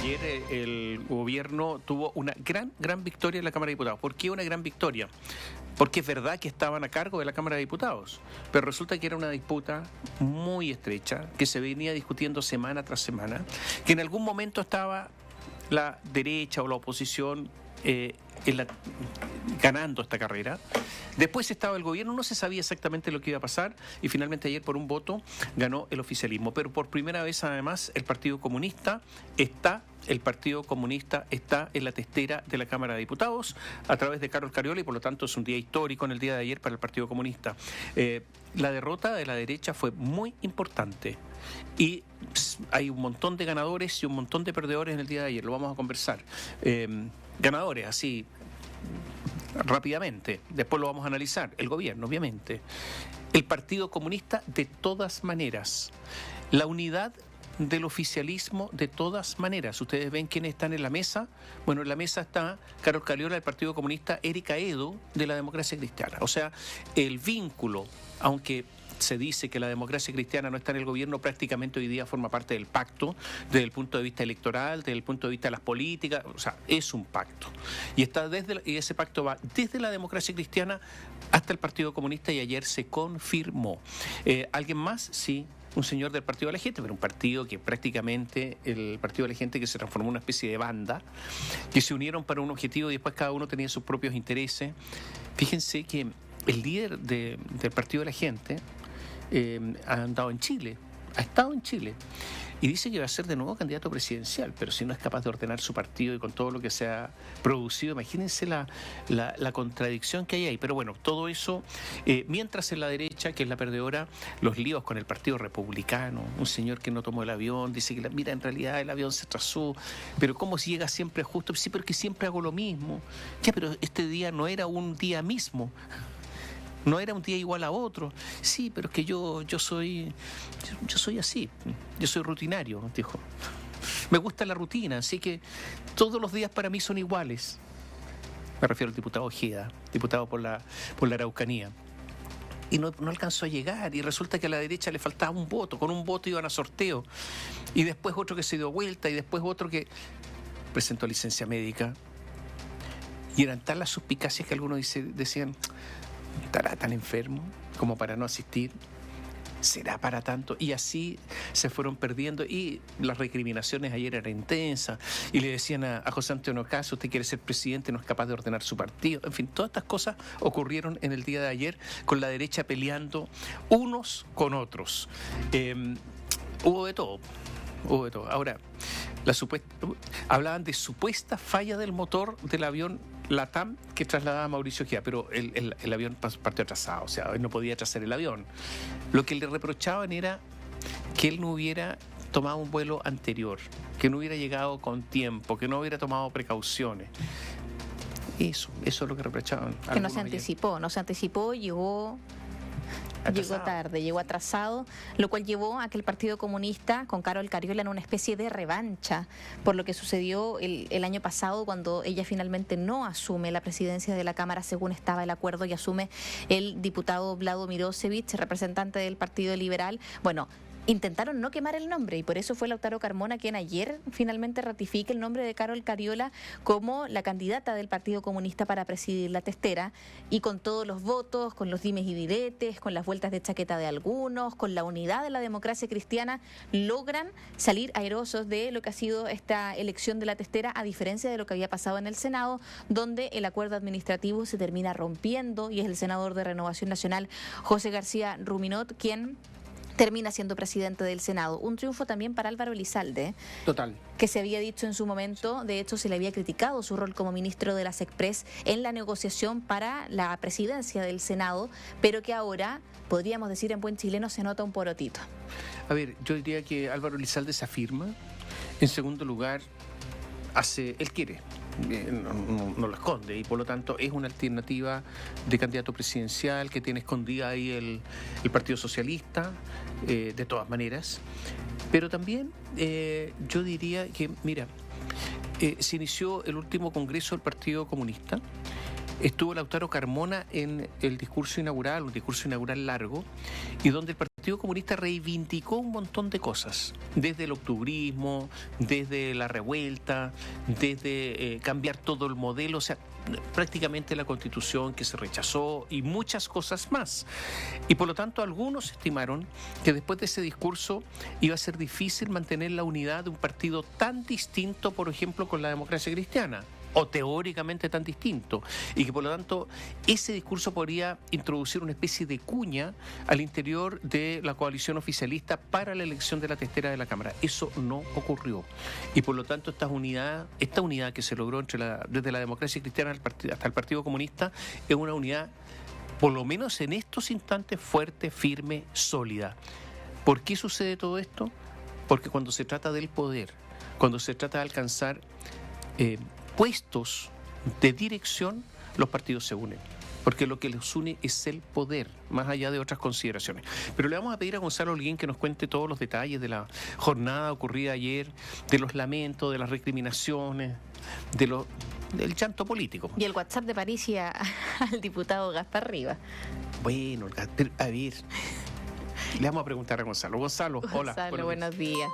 ayer el gobierno tuvo una gran victoria en la Cámara de Diputados. ¿Por qué una gran victoria? Porque es verdad que estaban a cargo de la Cámara de Diputados, pero resulta que era una disputa muy estrecha, que se venía discutiendo semana tras semana, que en algún momento estaba la derecha o la oposición ganando esta carrera. Después estaba el gobierno, no se sabía exactamente lo que iba a pasar y finalmente ayer por un voto ganó el oficialismo. Pero por primera vez además el Partido Comunista está en la testera de la Cámara de Diputados a través de Carol Cariola y por lo tanto es un día histórico en el día de ayer para el Partido Comunista. La derrota de la derecha fue muy importante y hay un montón de ganadores y un montón de perdedores en el día de ayer, lo vamos a conversar. Ganadores, así rápidamente, después lo vamos a analizar. El gobierno, obviamente. El Partido Comunista, de todas maneras. La unidad del oficialismo, de todas maneras. Ustedes ven quiénes están en la mesa. Bueno, en la mesa está Carol Cariola del Partido Comunista, Erika Edo de la Democracia Cristiana. O sea, el vínculo, aunque se dice que la Democracia Cristiana no está en el gobierno, prácticamente hoy día forma parte del pacto desde el punto de vista electoral, desde el punto de vista de las políticas, o sea, es un pacto. Y ese pacto va desde la Democracia Cristiana hasta el Partido Comunista y ayer se confirmó. ¿Alguien más? Sí. Un señor del Partido de la Gente, pero un partido que prácticamente, el Partido de la Gente que se transformó en una especie de banda, que se unieron para un objetivo y después cada uno tenía sus propios intereses. Fíjense que el líder del Partido de la Gente ha estado en Chile y dice que va a ser de nuevo candidato presidencial, pero si no es capaz de ordenar su partido y con todo lo que se ha producido, imagínense la contradicción que hay ahí. Pero bueno, todo eso, mientras en la derecha, que es la perdedora, los líos con el Partido Republicano, un señor que no tomó el avión, dice que mira, en realidad el avión se atrasó, pero ¿cómo si llega siempre justo? Sí, pero que siempre hago lo mismo. Ya, pero este día no era un día mismo. No era un día igual a otro. Sí, pero es que yo soy así. Yo soy rutinario, dijo. Me gusta la rutina, así que todos los días para mí son iguales. Me refiero al diputado Ojeda, diputado por la Araucanía. Y no alcanzó a llegar, y resulta que a la derecha le faltaba un voto. Con un voto iban a sorteo. Y después otro que se dio vuelta, y después otro que presentó licencia médica. Y eran tal las suspicacias que algunos decían... ¿Estará tan enfermo como para no asistir? ¿Será para tanto? Y así se fueron perdiendo y las recriminaciones ayer eran intensas y le decían a José Antonio Caz, usted quiere ser presidente, no es capaz de ordenar su partido. En fin, todas estas cosas ocurrieron en el día de ayer con la derecha peleando unos con otros. Hubo de todo. Ahora, hablaban de supuesta falla del motor del avión LATAM que trasladaba a Mauricio Ojeda, pero el avión partió atrasado, o sea, él no podía trazar el avión. Lo que le reprochaban era que él no hubiera tomado un vuelo anterior, que no hubiera llegado con tiempo, que no hubiera tomado precauciones. Eso es lo que reprochaban. Que no se anticipó, llegó tarde, llegó atrasado, lo cual llevó a que el Partido Comunista con Carol Cariola en una especie de revancha por lo que sucedió el año pasado cuando ella finalmente no asume la presidencia de la Cámara según estaba el acuerdo y asume el diputado Vlado Mirosevich, representante del Partido Liberal. Bueno, intentaron no quemar el nombre y por eso fue Lautaro Carmona quien ayer finalmente ratifica el nombre de Carol Cariola como la candidata del Partido Comunista para presidir la testera y con todos los votos, con los dimes y diretes, con las vueltas de chaqueta de algunos, con la unidad de la Democracia Cristiana, logran salir airosos de lo que ha sido esta elección de la testera, a diferencia de lo que había pasado en el Senado, donde el acuerdo administrativo se termina rompiendo y es el senador de Renovación Nacional, José García Ruminot, quien termina siendo presidente del Senado. Un triunfo también para Álvaro Elizalde. Total. Que se había dicho en su momento, de hecho se le había criticado su rol como ministro de la SECPRES en la negociación para la presidencia del Senado, pero que ahora, podríamos decir en buen chileno, se nota un porotito. A ver, yo diría que Álvaro Elizalde se afirma. En segundo lugar, él quiere. No lo esconde y por lo tanto es una alternativa de candidato presidencial que tiene escondida ahí el Partido Socialista, de todas maneras, pero también yo diría que, mira, se inició el último congreso del Partido Comunista, estuvo Lautaro Carmona en el discurso inaugural, un discurso inaugural largo, y donde el Partido Partido Comunista reivindicó un montón de cosas, desde el octubrismo, desde la revuelta, desde cambiar todo el modelo, o sea, prácticamente la Constitución que se rechazó y muchas cosas más. Y por lo tanto algunos estimaron que después de ese discurso iba a ser difícil mantener la unidad de un partido tan distinto, por ejemplo, con la Democracia Cristiana, o teóricamente tan distinto, y que por lo tanto ese discurso podría introducir una especie de cuña al interior de la coalición oficialista para la elección de la testera de la Cámara. Eso no ocurrió, y por lo tanto esta unidad que se logró desde la Democracia Cristiana hasta el Partido Comunista es una unidad, por lo menos en estos instantes, fuerte, firme, sólida. ¿Por qué sucede todo esto? Porque cuando se trata del poder, cuando se trata de alcanzar puestos de dirección, los partidos se unen, porque lo que los une es el poder, más allá de otras consideraciones. Pero le vamos a pedir a Gonzalo Holguín que nos cuente todos los detalles de la jornada ocurrida ayer, de los lamentos, de las recriminaciones, del llanto político. Y el WhatsApp de París y al diputado Gaspar Rivas. Bueno, a ver, le vamos a preguntar a Gonzalo. Gonzalo, hola. Gonzalo, buenos días.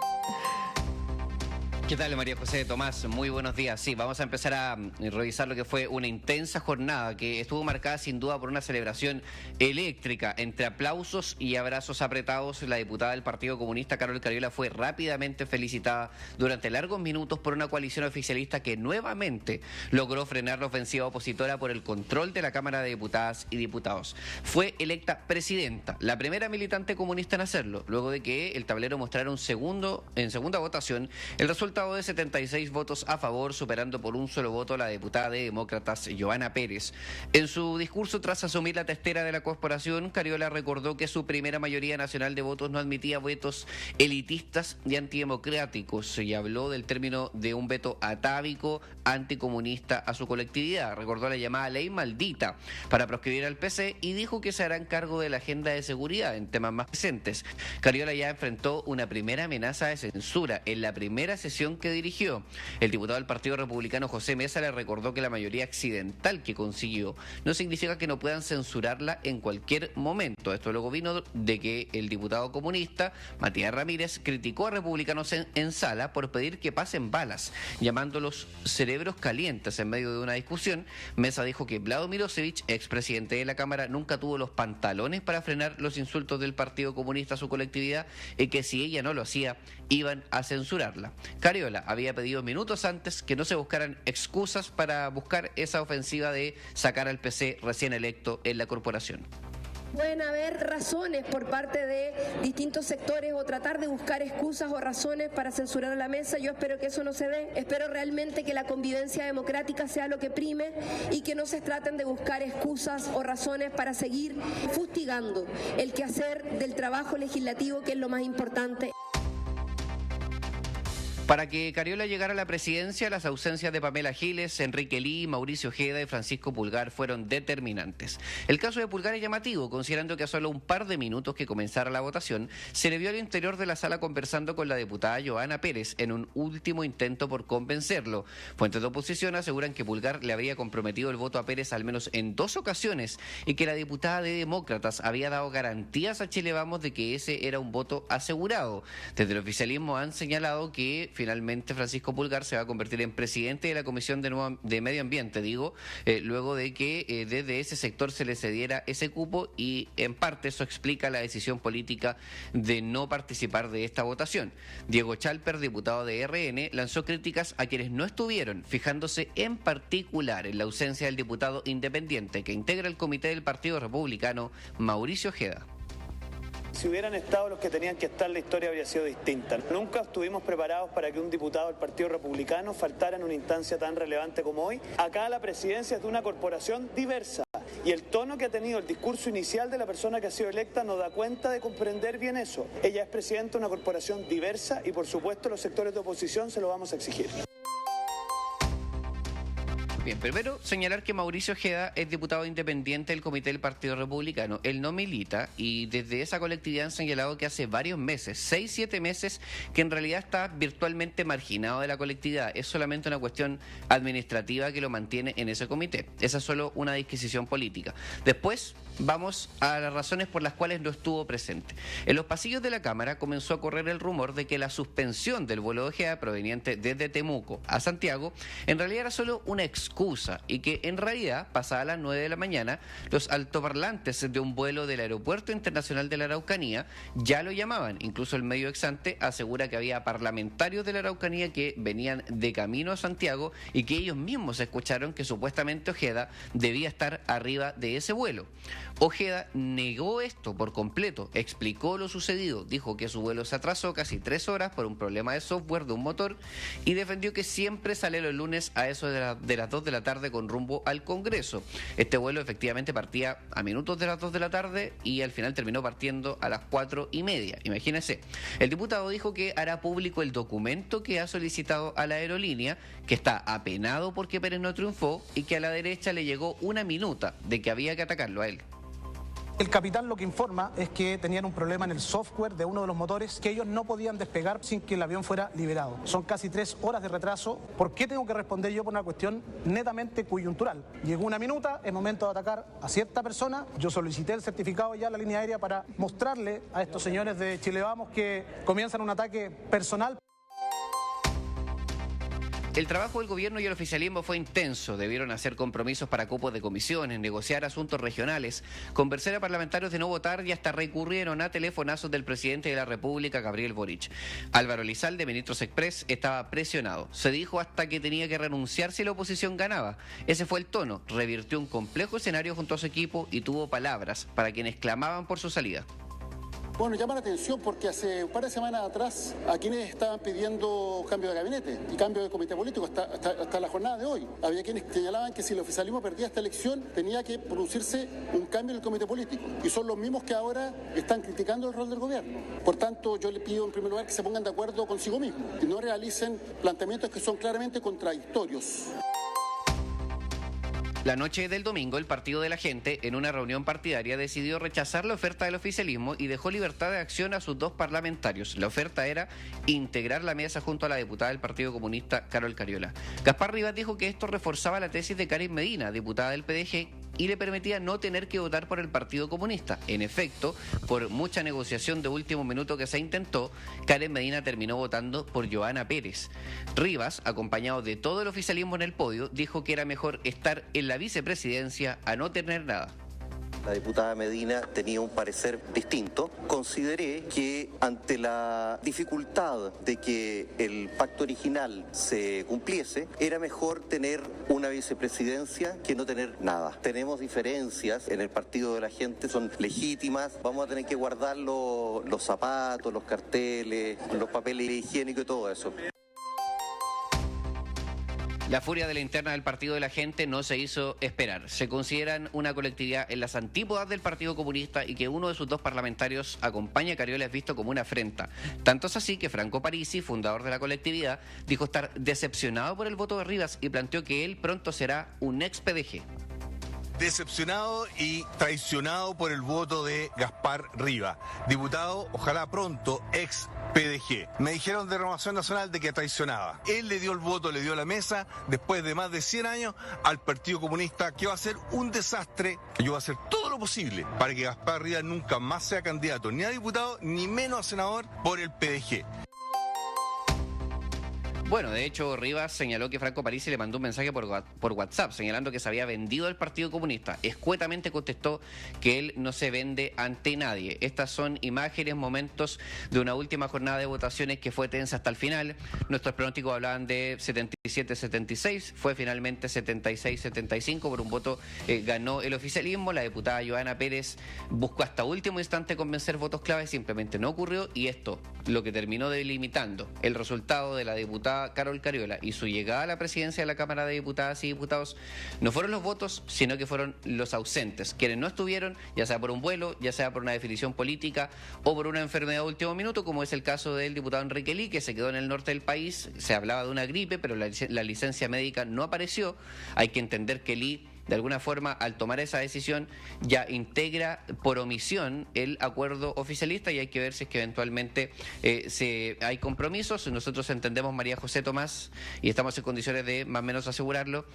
¿Qué tal, María José Tomás? Muy buenos días. Sí, vamos a empezar a revisar lo que fue una intensa jornada que estuvo marcada sin duda por una celebración eléctrica. Entre aplausos y abrazos apretados, la diputada del Partido Comunista, Carol Cariola, fue rápidamente felicitada durante largos minutos por una coalición oficialista que nuevamente logró frenar la ofensiva opositora por el control de la Cámara de Diputadas y Diputados. Fue electa presidenta, la primera militante comunista en hacerlo, luego de que el tablero mostrara en segunda votación el resultado de 76 votos a favor, superando por un solo voto a la diputada de Demócratas, Johanna Pérez. En su discurso tras asumir la testera de la corporación, Cariola recordó que su primera mayoría nacional de votos no admitía vetos elitistas y antidemocráticos y habló del término de un veto atávico, anticomunista a su colectividad. Recordó la llamada ley maldita para proscribir al PC y dijo que se harán cargo de la agenda de seguridad en temas más presentes. Cariola ya enfrentó una primera amenaza de censura en la primera sesión que dirigió. El diputado del Partido Republicano, José Mesa, le recordó que la mayoría accidental que consiguió no significa que no puedan censurarla en cualquier momento. Esto luego vino de que el diputado comunista, Matías Ramírez, criticó a republicanos en sala por pedir que pasen balas, llamándolos cerebros calientes en medio de una discusión. Mesa dijo que Vlado Mirosevic, expresidente de la Cámara, nunca tuvo los pantalones para frenar los insultos del Partido Comunista a su colectividad y que si ella no lo hacía, iban a censurarla. Cariola había pedido minutos antes que no se buscaran excusas para buscar esa ofensiva de sacar al PC recién electo en la corporación. Pueden haber razones por parte de distintos sectores o tratar de buscar excusas o razones para censurar a la mesa. Yo espero que eso no se dé. Espero realmente que la convivencia democrática sea lo que prime y que no se traten de buscar excusas o razones para seguir fustigando el quehacer del trabajo legislativo, que es lo más importante. Para que Cariola llegara a la presidencia, las ausencias de Pamela Giles, Enrique Lee, Mauricio Ojeda y Francisco Pulgar fueron determinantes. El caso de Pulgar es llamativo, considerando que a solo un par de minutos que comenzara la votación, se le vio al interior de la sala conversando con la diputada Johanna Pérez en un último intento por convencerlo. Fuentes de oposición aseguran que Pulgar le había comprometido el voto a Pérez al menos en 2 ocasiones y que la diputada de Demócratas había dado garantías a Chile Vamos de que ese era un voto asegurado. Desde el oficialismo han señalado que finalmente Francisco Pulgar se va a convertir en presidente de la Comisión de Medio Ambiente, luego de que desde ese sector se le cediera ese cupo y en parte eso explica la decisión política de no participar de esta votación. Diego Chalper, diputado de RN, lanzó críticas a quienes no estuvieron, fijándose en particular en la ausencia del diputado independiente que integra el comité del Partido Republicano, Mauricio Ojeda. Si hubieran estado los que tenían que estar, la historia habría sido distinta. Nunca estuvimos preparados para que un diputado del Partido Republicano faltara en una instancia tan relevante como hoy. Acá la presidencia es de una corporación diversa y el tono que ha tenido el discurso inicial de la persona que ha sido electa nos da cuenta de comprender bien eso. Ella es presidenta de una corporación diversa y por supuesto los sectores de oposición se lo vamos a exigir. Bien, primero señalar que Mauricio Ojeda es diputado independiente del Comité del Partido Republicano. Él no milita y desde esa colectividad han señalado que hace varios meses, 6-7 meses, que en realidad está virtualmente marginado de la colectividad. Es solamente una cuestión administrativa que lo mantiene en ese comité. Esa es solo una disquisición política. Después vamos a las razones por las cuales no estuvo presente. En los pasillos de la Cámara comenzó a correr el rumor de que la suspensión del vuelo de Ojeda proveniente desde Temuco a Santiago en realidad era solo una excusa y que en realidad, pasadas las 9 de la mañana, los altoparlantes de un vuelo del Aeropuerto Internacional de la Araucanía ya lo llamaban. Incluso el medio Exante asegura que había parlamentarios de la Araucanía que venían de camino a Santiago y que ellos mismos escucharon que supuestamente Ojeda debía estar arriba de ese vuelo. Ojeda negó esto por completo, explicó lo sucedido, dijo que su vuelo se atrasó casi 3 horas por un problema de software de un motor y defendió que siempre sale los lunes a eso de las 2 de la tarde con rumbo al Congreso. Este vuelo efectivamente partía a minutos de las 2 de la tarde y al final terminó partiendo a las 4:30. Imagínense. El diputado dijo que hará público el documento que ha solicitado a la aerolínea, que está apenado porque Pérez no triunfó y que a la derecha le llegó una minuta de que había que atacarlo a él. El capitán lo que informa es que tenían un problema en el software de uno de los motores que ellos no podían despegar sin que el avión fuera liberado. Son casi 3 horas de retraso. ¿Por qué tengo que responder yo por una cuestión netamente coyuntural? Llegó una minuta, es momento de atacar a cierta persona. Yo solicité el certificado ya a la línea aérea para mostrarle a estos señores de Chile Vamos que comienzan un ataque personal. El trabajo del gobierno y el oficialismo fue intenso. Debieron hacer compromisos para cupos de comisiones, negociar asuntos regionales, convencer a parlamentarios de no votar y hasta recurrieron a telefonazos del presidente de la República, Gabriel Boric. Álvaro Elizalde, Ministros Express, estaba presionado. Se dijo hasta que tenía que renunciar si la oposición ganaba. Ese fue el tono. Revirtió un complejo escenario junto a su equipo y tuvo palabras para quienes clamaban por su salida. Bueno, llama la atención porque hace un par de semanas atrás a quienes estaban pidiendo cambio de gabinete y cambio de comité político hasta la jornada de hoy. Había quienes señalaban que si el oficialismo perdía esta elección tenía que producirse un cambio en el comité político y son los mismos que ahora están criticando el rol del gobierno. Por tanto, yo le pido en primer lugar que se pongan de acuerdo consigo mismos y no realicen planteamientos que son claramente contradictorios. La noche del domingo, el Partido de la Gente, en una reunión partidaria, decidió rechazar la oferta del oficialismo y dejó libertad de acción a sus 2 parlamentarios. La oferta era integrar la mesa junto a la diputada del Partido Comunista, Carol Cariola. Gaspar Rivas dijo que esto reforzaba la tesis de Karen Medina, diputada del PDG, y le permitía no tener que votar por el Partido Comunista. En efecto, por mucha negociación de último minuto que se intentó, Karen Medina terminó votando por Johanna Pérez. Rivas, acompañado de todo el oficialismo en el podio, dijo que era mejor estar en la vicepresidencia a no tener nada. La diputada Medina tenía un parecer distinto. Consideré que ante la dificultad de que el pacto original se cumpliese, era mejor tener una vicepresidencia que no tener nada. Tenemos diferencias en el Partido de la Gente, son legítimas. Vamos a tener que guardar los zapatos, los carteles, los papeles higiénicos y todo eso. La furia de la interna del Partido de la Gente no se hizo esperar. Se consideran una colectividad en las antípodas del Partido Comunista y que uno de sus 2 parlamentarios acompañe a Cariola es visto como una afrenta. Tanto es así que Franco Parisi, fundador de la colectividad, dijo estar decepcionado por el voto de Rivas y planteó que él pronto será un ex PDG. Decepcionado y traicionado por el voto de Gaspar Rivas, diputado, ojalá pronto, ex PDG. Me dijeron de Renovación Nacional de que traicionaba. Él le dio el voto, le dio la mesa, después de más de 100 años, al Partido Comunista, que va a ser un desastre. Yo voy a hacer todo lo posible para que Gaspar Rivas nunca más sea candidato, ni a diputado, ni menos a senador, por el PDG. Bueno, de hecho, Rivas señaló que Franco Parisi le mandó un mensaje por WhatsApp señalando que se había vendido al Partido Comunista. Escuetamente contestó que él no se vende ante nadie. Estas son imágenes, momentos de una última jornada de votaciones que fue tensa hasta el final. Nuestros pronósticos hablaban de 77-76, fue finalmente 76-75, por un voto ganó el oficialismo. La diputada Johanna Pérez buscó hasta último instante convencer votos clave, simplemente no ocurrió y esto lo que terminó delimitando el resultado de la diputada diputada Carol Cariola y su llegada a la presidencia de la Cámara de Diputadas y Diputados no fueron los votos, sino que fueron los ausentes, quienes no estuvieron, ya sea por un vuelo, ya sea por una definición política o por una enfermedad de último minuto, como es el caso del diputado Enrique Ly, que se quedó en el norte del país. Se hablaba de una gripe, pero la licencia médica no apareció. Hay que entender que Ly, de alguna forma, al tomar esa decisión, ya integra por omisión el acuerdo oficialista, y hay que ver si es que eventualmente hay compromisos. Nosotros entendemos, María José Tomás, y estamos en condiciones de más o menos asegurarlo,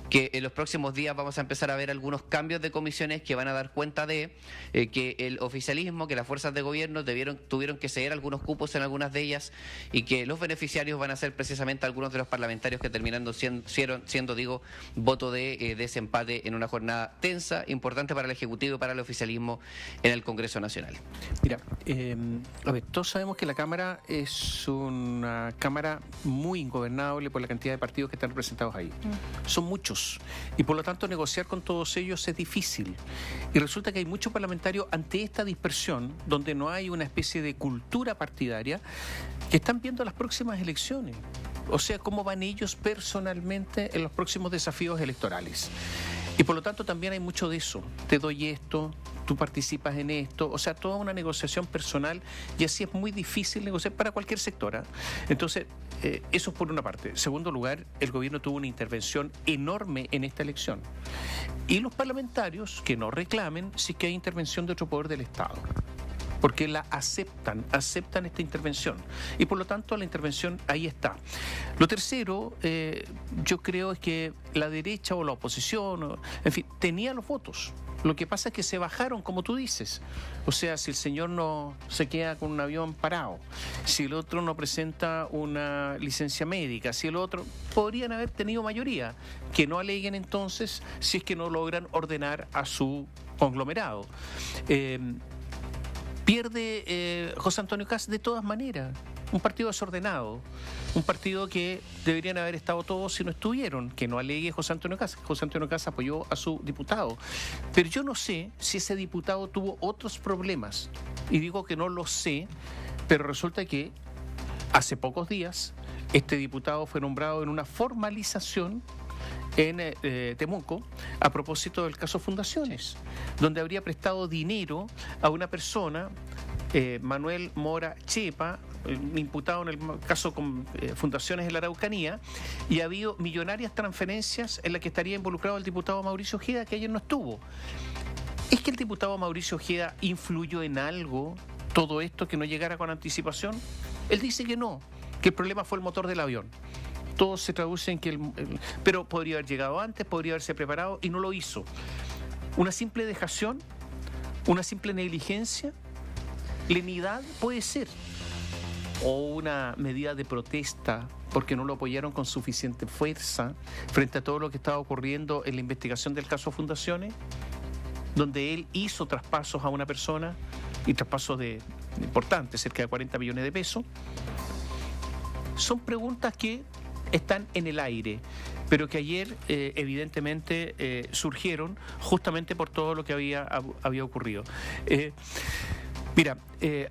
que en los próximos días vamos a empezar a ver algunos cambios de comisiones que van a dar cuenta de que el oficialismo, que las fuerzas de gobierno tuvieron que ceder algunos cupos en algunas de ellas, y que los beneficiarios van a ser precisamente algunos de los parlamentarios que terminando siendo voto de desempate en una jornada tensa, importante para el Ejecutivo y para el oficialismo en el Congreso Nacional. Mira, a ver, todos sabemos que la Cámara es una Cámara muy ingobernable por la cantidad de partidos que están representados ahí. Son muchos, y por lo tanto negociar con todos ellos es difícil. Y resulta que hay muchos parlamentarios ante esta dispersión, donde no hay una especie de cultura partidaria, que están viendo las próximas elecciones. O sea, cómo van ellos personalmente en los próximos desafíos electorales. Y por lo tanto también hay mucho de eso. Te doy esto, tú participas en esto, o sea, toda una negociación personal, y así es muy difícil negociar para cualquier sector, ¿eh? Entonces, eso es por una parte. En segundo lugar, el gobierno tuvo una intervención enorme en esta elección. Y los parlamentarios que no reclamen si es que hay intervención de otro poder del Estado, porque la aceptan esta intervención, y por lo tanto la intervención ahí está. Lo tercero, yo creo es que la derecha o la oposición, en fin, tenía los votos. Lo que pasa es que se bajaron, como tú dices. O sea, si el señor no se queda con un avión parado, si el otro no presenta una licencia médica, si el otro, podrían haber tenido mayoría. Que no aleguen entonces si es que no logran ordenar a su conglomerado. Pierde José Antonio Kast de todas maneras. Un partido desordenado, un partido que deberían haber estado todos si no estuvieron. Que no alegue José Antonio Kast. José Antonio Kast apoyó a su diputado, pero yo no sé si ese diputado tuvo otros problemas, y digo que no lo sé, pero resulta que hace pocos días este diputado fue nombrado en una formalización en Temuco a propósito del caso Fundaciones, donde habría prestado dinero a una persona, Manuel Mora Chepa, imputado en el caso con Fundaciones en la Araucanía, y ha habido millonarias transferencias en las que estaría involucrado el diputado Mauricio Ojeda, que ayer no estuvo. ¿Es que el diputado Mauricio Ojeda influyó en algo todo esto, que no llegara con anticipación? Él dice que no, que el problema fue el motor del avión. Todo se traduce en que pero podría haber llegado antes, podría haberse preparado, y no lo hizo. Una simple dejación, una simple negligencia, lenidad puede ser, o una medida de protesta porque no lo apoyaron con suficiente fuerza frente a todo lo que estaba ocurriendo en la investigación del caso Fundaciones, donde él hizo traspasos a una persona, y traspasos importantes, cerca de 40 millones de pesos. Son preguntas que están en el aire, pero que ayer evidentemente surgieron justamente por todo lo que había ocurrido. Mira,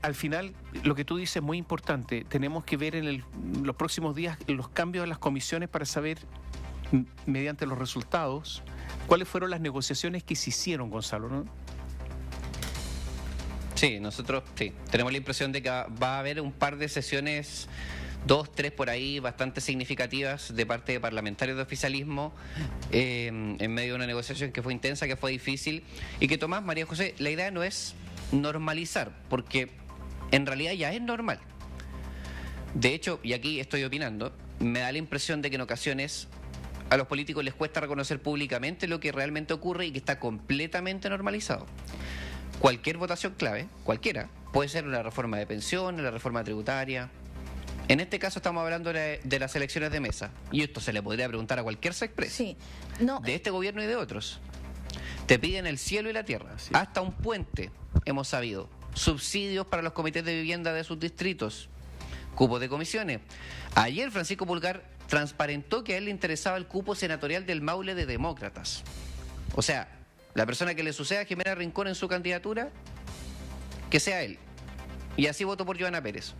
al final lo que tú dices es muy importante. Tenemos que ver en los próximos días los cambios en las comisiones para saber, mediante los resultados, cuáles fueron las negociaciones que se hicieron, Gonzalo, ¿no? Sí, nosotros tenemos la impresión de que va a haber un par de sesiones, 2, 3 por ahí, bastante significativas de parte de parlamentarios de oficialismo, en medio de una negociación que fue intensa, que fue difícil, y que, Tomás, María José, la idea no es normalizar, porque en realidad ya es normal. De hecho, y aquí estoy opinando, me da la impresión de que en ocasiones a los políticos les cuesta reconocer públicamente lo que realmente ocurre y que está completamente normalizado. Cualquier votación clave, cualquiera, puede ser una reforma de pensiones, la reforma tributaria. En este caso estamos hablando de las elecciones de mesa, y esto se le podría preguntar a cualquier Sexpress, sí, no, de este gobierno y de otros. Te piden el cielo y la tierra, sí, hasta un puente, hemos sabido, subsidios para los comités de vivienda de sus distritos, cupos de comisiones. Ayer Francisco Pulgar transparentó que a él le interesaba el cupo senatorial del Maule de Demócratas. O sea, la persona que le suceda a Jimena Rincón en su candidatura, que sea él. Y así votó por Joana Pérez.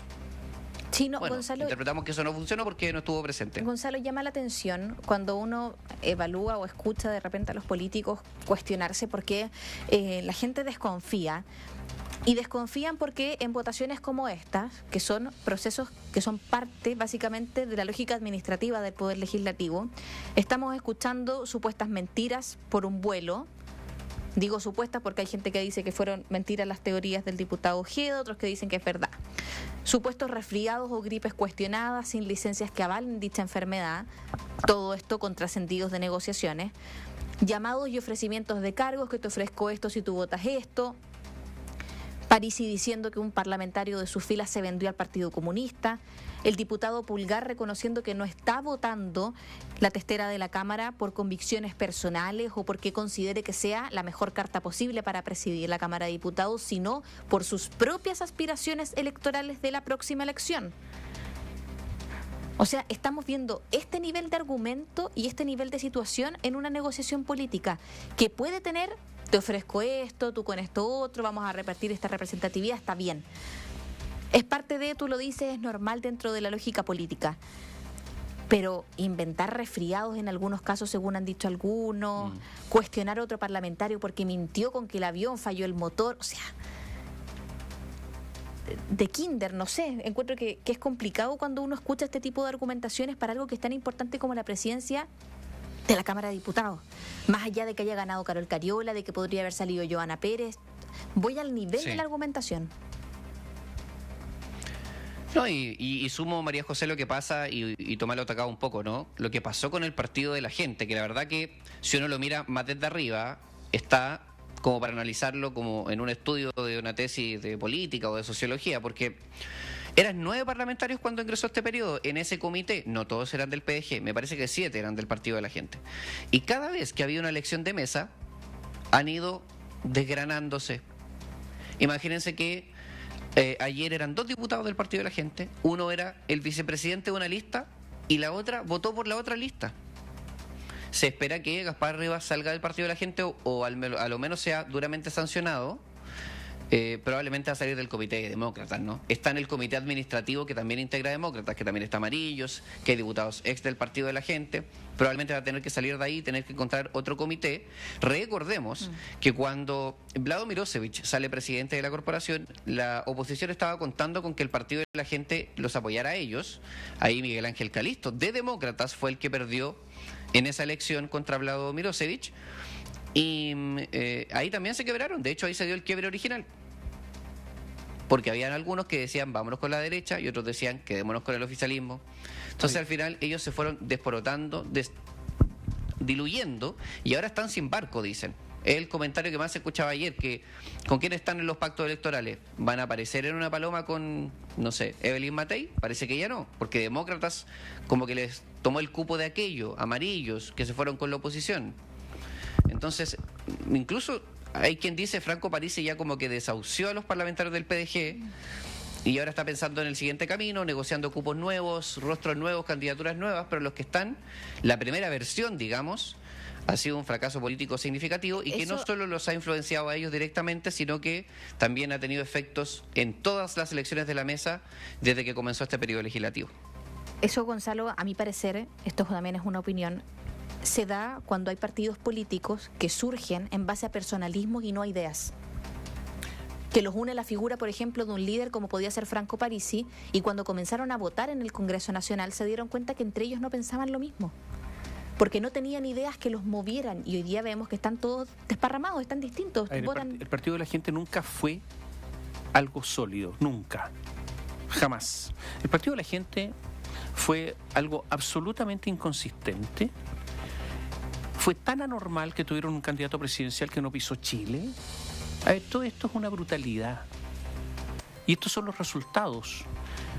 Sí. Sí, no, bueno, Gonzalo, interpretamos que eso no funcionó porque no estuvo presente. Gonzalo, llama la atención cuando uno evalúa o escucha de repente a los políticos cuestionarse por qué la gente desconfía. Y desconfían porque en votaciones como estas, que son procesos que son parte básicamente de la lógica administrativa del Poder Legislativo, estamos escuchando supuestas mentiras por un vuelo. Digo supuestas porque hay gente que dice que fueron mentiras las teorías del diputado Ojeda, otros que dicen que es verdad. Supuestos resfriados o gripes cuestionadas sin licencias que avalen dicha enfermedad, todo esto con trascendidos de negociaciones, llamados y ofrecimientos de cargos, que te ofrezco esto si tú votas esto, Parisi diciendo que un parlamentario de sus filas se vendió al Partido Comunista, el diputado Pulgar reconociendo que no está votando la testera de la Cámara por convicciones personales o porque considere que sea la mejor carta posible para presidir la Cámara de Diputados, sino por sus propias aspiraciones electorales de la próxima elección. O sea, estamos viendo este nivel de argumento y este nivel de situación en una negociación política que puede tener, te ofrezco esto, tú con esto otro, vamos a repartir esta representatividad, está bien. Es parte de, tú lo dices, es normal dentro de la lógica política. Pero inventar resfriados en algunos casos, según han dicho algunos, cuestionar a otro parlamentario porque mintió con que el avión falló el motor, o sea, de kinder, no sé, encuentro que es complicado cuando uno escucha este tipo de argumentaciones para algo que es tan importante como la presidencia de la Cámara de Diputados. Más allá de que haya ganado Carol Cariola, de que podría haber salido Johanna Pérez, voy al nivel de la argumentación. No, y sumo, María José, lo que pasa, y Tomás lo atacaba un poco, ¿no? Lo que pasó con el Partido de la Gente, que la verdad que si uno lo mira más desde arriba, está como para analizarlo como en un estudio de una tesis de política o de sociología, porque eran 9 parlamentarios cuando ingresó este periodo en ese comité, no todos eran del PDG, me parece que 7 eran del Partido de la Gente. Y cada vez que había una elección de mesa, han ido desgranándose. Imagínense que ayer eran 2 diputados del Partido de la Gente, uno era el vicepresidente de una lista y la otra votó por la otra lista. Se espera que Gaspar Rivas salga del Partido de la Gente o a lo menos sea duramente sancionado. Probablemente va a salir del comité de demócratas, ¿no? Está en el comité administrativo que también integra demócratas, que también está Amarillos, que hay diputados ex del Partido de la Gente. Probablemente va a tener que salir de ahí y tener que encontrar otro comité. Recordemos que cuando Vlado Mirosevic sale presidente de la corporación, la oposición estaba contando con que el Partido de la Gente los apoyara a ellos. Ahí Miguel Ángel Calisto, de demócratas, fue el que perdió en esa elección contra Vlado Mirosevic. Y ahí también se quebraron. De hecho, ahí se dio el quiebre original. Porque habían algunos que decían vámonos con la derecha y otros decían quedémonos con el oficialismo. Entonces al final ellos se fueron desborotando, diluyendo y ahora están sin barco, dicen. El comentario que más se escuchaba ayer, que ¿con quién están en los pactos electorales? ¿Van a aparecer en una paloma con, no sé, Evelyn Matei? Parece que ya no, porque demócratas como que les tomó el cupo de aquello, Amarillos, que se fueron con la oposición. Entonces, incluso hay quien dice Franco Parisi ya como que desahució a los parlamentarios del PDG y ahora está pensando en el siguiente camino, negociando cupos nuevos, rostros nuevos, candidaturas nuevas, pero los que están, la primera versión, digamos, ha sido un fracaso político significativo y que no solo los ha influenciado a ellos directamente, sino que también ha tenido efectos en todas las elecciones de la mesa desde que comenzó este periodo legislativo. Eso, Gonzalo, a mi parecer, esto también es una opinión, se da cuando hay partidos políticos que surgen en base a personalismos y no a ideas. Que los une la figura, por ejemplo, de un líder como podía ser Franco Parisi, y cuando comenzaron a votar en el Congreso Nacional se dieron cuenta que entre ellos no pensaban lo mismo. Porque no tenían ideas que los movieran, y hoy día vemos que están todos desparramados, están distintos. El Partido de la Gente nunca fue algo sólido, nunca, jamás. El Partido de la Gente fue algo absolutamente inconsistente. Fue tan anormal que tuvieron un candidato presidencial que no pisó Chile. A ver, todo esto es una brutalidad. Y estos son los resultados.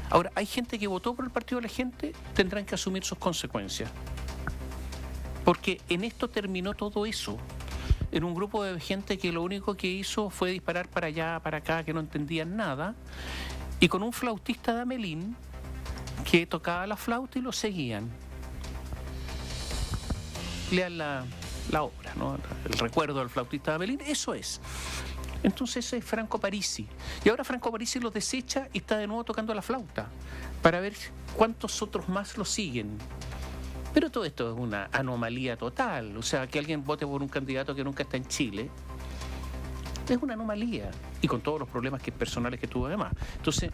Ahora, hay gente que votó por el Partido de la Gente, tendrán que asumir sus consecuencias. Porque en esto terminó todo eso. En un grupo de gente que lo único que hizo fue disparar para allá, para acá, que no entendían nada. Y con un flautista de Amelín que tocaba la flauta y lo seguían. Lean la obra, ¿no? El recuerdo del flautista de Amelín, eso es. Entonces ese es Franco Parisi. Y ahora Franco Parisi lo desecha y está de nuevo tocando la flauta para ver cuántos otros más lo siguen. Pero todo esto es una anomalía total. O sea, que alguien vote por un candidato que nunca está en Chile es una anomalía. Y con todos los problemas personales que tuvo además. Entonces,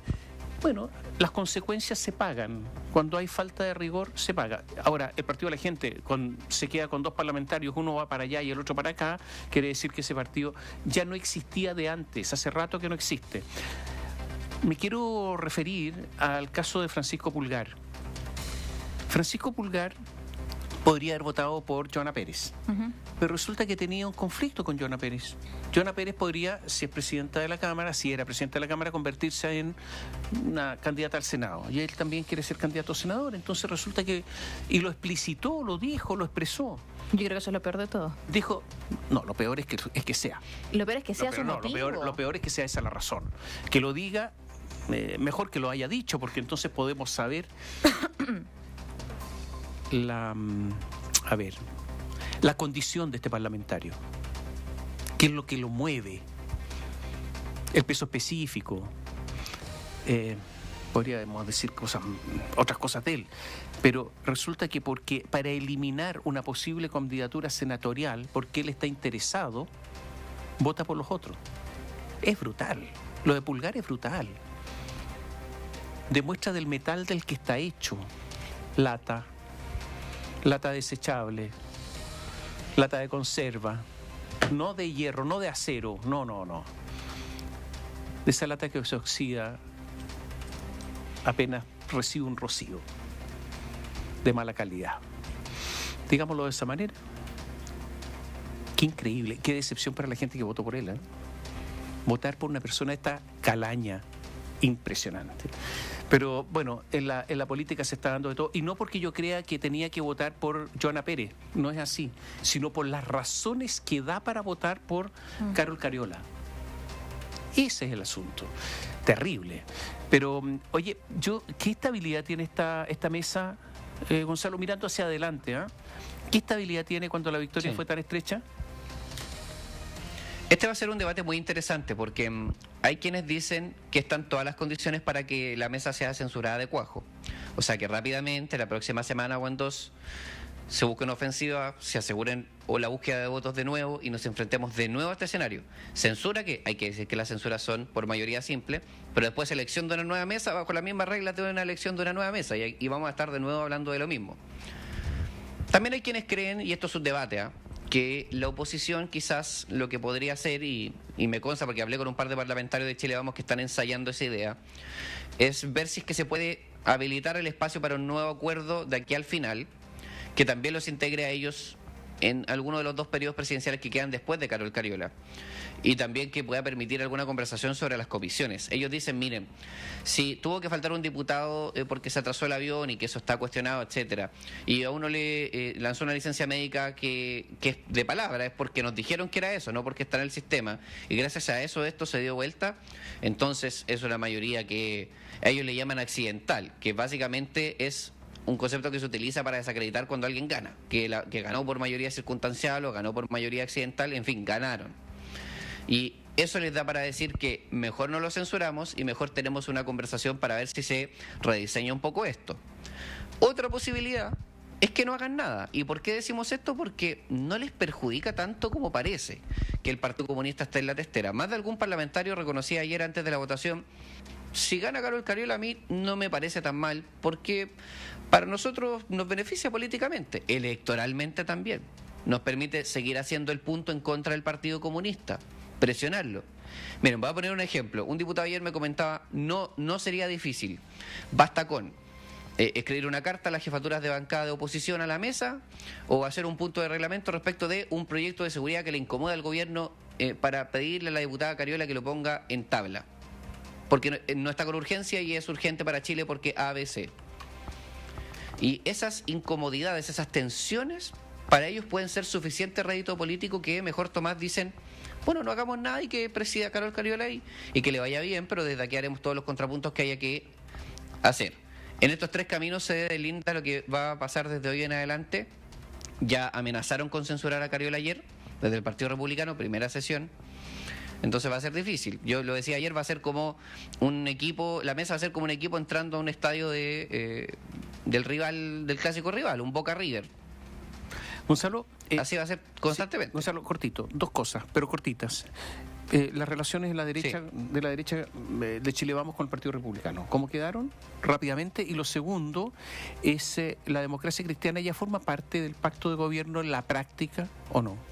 bueno, las consecuencias se pagan. Cuando hay falta de rigor, se paga. Ahora, el Partido de la Gente se queda con 2 parlamentarios, uno va para allá y el otro para acá, quiere decir que ese partido ya no existía de antes, hace rato que no existe. Me quiero referir al caso de Francisco Pulgar. Francisco Pulgar podría haber votado por Joana Pérez, pero resulta que tenía un conflicto con Joana Pérez. Joana Pérez podría, si es presidenta de la Cámara, si era presidenta de la Cámara, convertirse en una candidata al Senado. Y él también quiere ser candidato a senador, entonces resulta que... Y lo explicitó, lo dijo, lo expresó. Yo creo que eso es lo peor de todo. Dijo, no, lo peor es que sea. Lo peor es que sea su motivo. Lo peor es que sea esa la razón. Que lo diga, mejor que lo haya dicho, porque entonces podemos saber... la condición de este parlamentario, qué es lo que lo mueve, el peso específico, podríamos decir otras cosas de él, pero resulta que porque para eliminar una posible candidatura senatorial, porque él está interesado, vota por los otros. Es brutal, lo de Pulgar es brutal, demuestra del metal del que está hecho, lata desechable, lata de conserva, no de hierro, no de acero, no. De esa lata que se oxida apenas recibe un rocío de mala calidad. Digámoslo de esa manera. Qué increíble, qué decepción para la gente que votó por él, ¿eh? Votar por una persona de esta calaña, impresionante. Pero bueno, en la política se está dando de todo, y no porque yo crea que tenía que votar por Joana Pérez, no es así, sino por las razones que da para votar por Carol Cariola. Ese es el asunto. Terrible. Pero, oye, ¿qué estabilidad tiene esta mesa, Gonzalo, mirando hacia adelante? ¿Qué estabilidad tiene cuando la victoria fue tan estrecha? Este va a ser un debate muy interesante porque hay quienes dicen que están todas las condiciones para que la mesa sea censurada de cuajo. O sea, que rápidamente, la próxima semana o en 2, se busque una ofensiva, se aseguren o la búsqueda de votos de nuevo y nos enfrentemos de nuevo a este escenario. Censura, que hay que decir que las censuras son por mayoría simple, pero después elección de una nueva mesa bajo las mismas reglas de una elección de una nueva mesa y vamos a estar de nuevo hablando de lo mismo. También hay quienes creen, y esto es un debate, que la oposición quizás lo que podría hacer, y me consta porque hablé con un par de parlamentarios de Chile Vamos que están ensayando esa idea, es ver si es que se puede habilitar el espacio para un nuevo acuerdo de aquí al final, que también los integre a ellos en alguno de los 2 periodos presidenciales que quedan después de Carol Cariola, y también que pueda permitir alguna conversación sobre las comisiones. Ellos dicen, miren, si tuvo que faltar un diputado porque se atrasó el avión y que eso está cuestionado, etcétera, y a uno le lanzó una licencia médica que es de palabra, es porque nos dijeron que era eso, no porque está en el sistema, y gracias a eso esto se dio vuelta, entonces es una mayoría que ellos le llaman accidental, que básicamente es un concepto que se utiliza para desacreditar cuando alguien gana, que ganó por mayoría circunstancial o ganó por mayoría accidental, en fin, ganaron. Y eso les da para decir que mejor no lo censuramos y mejor tenemos una conversación para ver si se rediseña un poco esto. Otra posibilidad es que no hagan nada. ¿Y por qué decimos esto? Porque no les perjudica tanto como parece que el Partido Comunista esté en la testera. Más de algún parlamentario reconocía ayer antes de la votación, si gana Carol Cariola a mí no me parece tan mal, porque para nosotros nos beneficia políticamente, electoralmente también. Nos permite seguir haciendo el punto en contra del Partido Comunista, presionarlo. Miren, voy a poner un ejemplo. Un diputado ayer me comentaba, no sería difícil, basta con escribir una carta a las jefaturas de bancada de oposición a la mesa o hacer un punto de reglamento respecto de un proyecto de seguridad que le incomoda al gobierno para pedirle a la diputada Cariola que lo ponga en tabla. Porque no está con urgencia y es urgente para Chile porque ABC. Y esas incomodidades, esas tensiones, para ellos pueden ser suficiente rédito político que mejor Tomás dicen, bueno, no hagamos nada y que presida Carol Cariola ahí y que le vaya bien, pero desde aquí haremos todos los contrapuntos que haya que hacer. En estos 3 caminos se delinda lo que va a pasar desde hoy en adelante. Ya amenazaron con censurar a Cariola ayer, desde el Partido Republicano, primera sesión. Entonces va a ser difícil. Yo lo decía ayer, va a ser como un equipo, la mesa va a ser como un equipo entrando a un estadio del rival, del clásico rival, un Boca River. Gonzalo, así va a ser constantemente. Sí, Gonzalo, cortito, dos cosas, pero cortitas. Las relaciones de la derecha de Chile Vamos con el Partido Republicano, ¿cómo quedaron? Rápidamente. Y lo segundo es la democracia cristiana, ¿ya forma parte del pacto de gobierno en la práctica o no?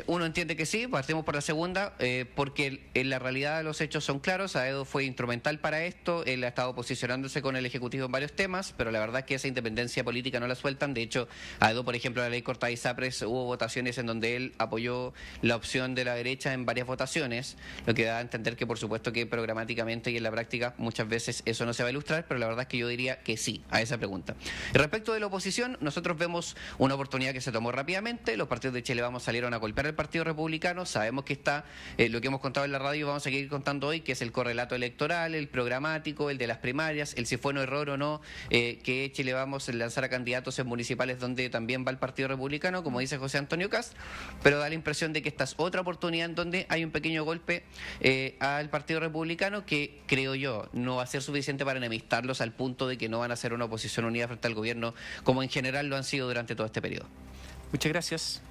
Uno entiende que sí, partimos por la segunda, porque en la realidad los hechos son claros. Aedo fue instrumental para esto, él ha estado posicionándose con el Ejecutivo en varios temas, pero la verdad es que esa independencia política no la sueltan. De hecho, Aedo, por ejemplo, la ley Cortá y Sapres, hubo votaciones en donde él apoyó la opción de la derecha en varias votaciones, lo que da a entender que por supuesto que programáticamente y en la práctica muchas veces eso no se va a ilustrar, pero la verdad es que yo diría que sí a esa pregunta. Y respecto de la oposición, nosotros vemos una oportunidad que se tomó rápidamente, los partidos de Chile Vamos salieron a golpear el Partido Republicano, sabemos que está lo que hemos contado en la radio y vamos a seguir contando hoy, que es el correlato electoral, el programático, el de las primarias, el si fue un error o no, que Chile Vamos a lanzar a candidatos en municipales donde también va el Partido Republicano, como dice José Antonio Kast, pero da la impresión de que esta es otra oportunidad en donde hay un pequeño golpe al Partido Republicano que creo yo no va a ser suficiente para enemistarlos al punto de que no van a ser una oposición unida frente al gobierno como en general lo han sido durante todo este periodo. Muchas gracias.